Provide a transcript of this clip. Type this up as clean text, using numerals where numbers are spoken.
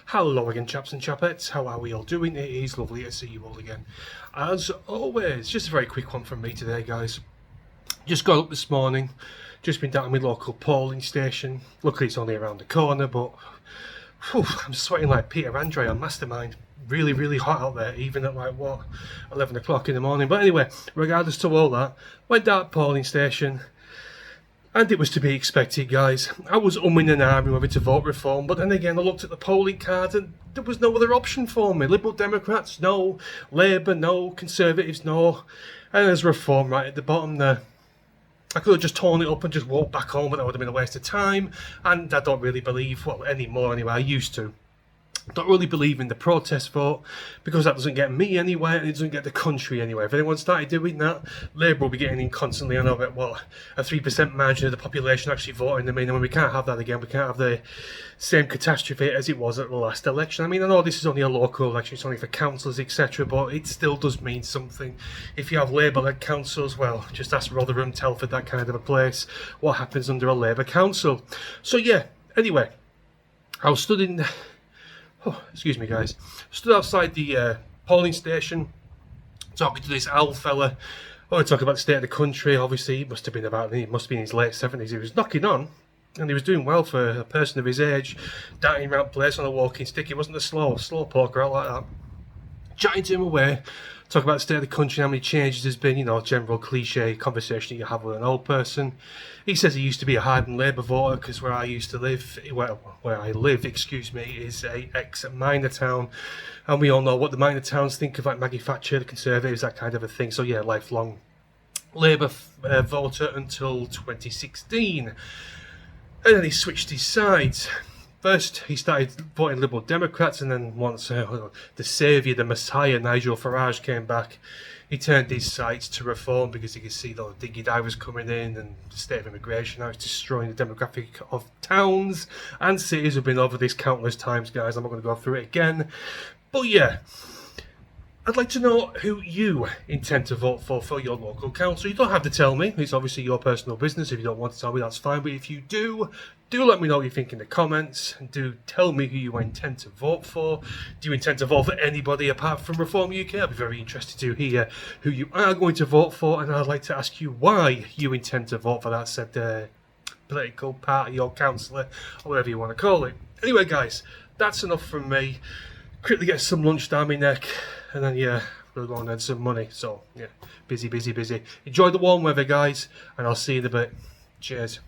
Hello again, chaps and chapettes. How are we all doing? It is lovely to see you all again. As always, just a very quick one from me today, guys. Just got up this morning, just been down to my local polling station. Luckily it's only around the corner, but I'm sweating like Peter Andre on Mastermind. Really, really hot out there, even at 11 o'clock in the morning. But anyway, regardless to all that, went down to the polling station. And it was to be expected, guys. I was umming and ahhing whether to vote reform, but then again I looked at the polling card and there was no other option for me. Liberal Democrats, no. Labour, no. Conservatives, no. And there's reform right at the bottom there. I could have just torn it up and just walked back home, but that would have been a waste of time. And I don't really believe, anymore anyway, I used to. Don't really believe in the protest vote because that doesn't get me anywhere and it doesn't get the country anywhere. If anyone started doing that, Labour will be getting in constantly. I know that a 3% margin of the population actually voting them in, and we can't have that again. We can't have the same catastrophe as it was at the last election. I mean, I know this is only a local election, it's only for councillors, etc., but it still does mean something. If you have Labour-led councils, well, just ask Rotherham, Telford, that kind of a place, what happens under a Labour council. So yeah, anyway, I was stood in... excuse me, guys. Stood outside the polling station, talking to this old fella. Talking about the state of the country. Obviously, he must have been in his late 70s. He was knocking on, and he was doing well for a person of his age, darting around place on a walking stick. He wasn't a slow poker out like that. Chatting to him away, talking about the state of the country, how many changes there's been, general cliche conversation you have with an old person. He says he used to be a hardened Labour voter because where I live, is a ex-minor town, and we all know what the minor towns think of, like Maggie Thatcher, the Conservatives, that kind of a thing. So yeah, lifelong Labour voter until 2016, and then he switched his sides. First, he started voting Liberal Democrats, and then once the saviour, the Messiah, Nigel Farage, came back, he turned his sights to reform because he could see the diggy divers coming in and the state of immigration. Now it's destroying the demographic of towns and cities. We've been over this countless times, guys. I'm not going to go through it again. But yeah, I'd like to know who you intend to vote for your local council. You don't have to tell me. It's obviously your personal business. If you don't want to tell me, that's fine. But if you do let me know what you think in the comments. And do tell me who you intend to vote for. Do you intend to vote for anybody apart from Reform UK? I'd be very interested to hear who you are going to vote for. And I'd like to ask you why you intend to vote for that said political party or councillor, or whatever you want to call it. Anyway, guys, that's enough from me. Quickly get some lunch down my neck. And then, yeah, we'll go and earn some money. So, yeah, busy. Enjoy the warm weather, guys. And I'll see you in a bit. Cheers.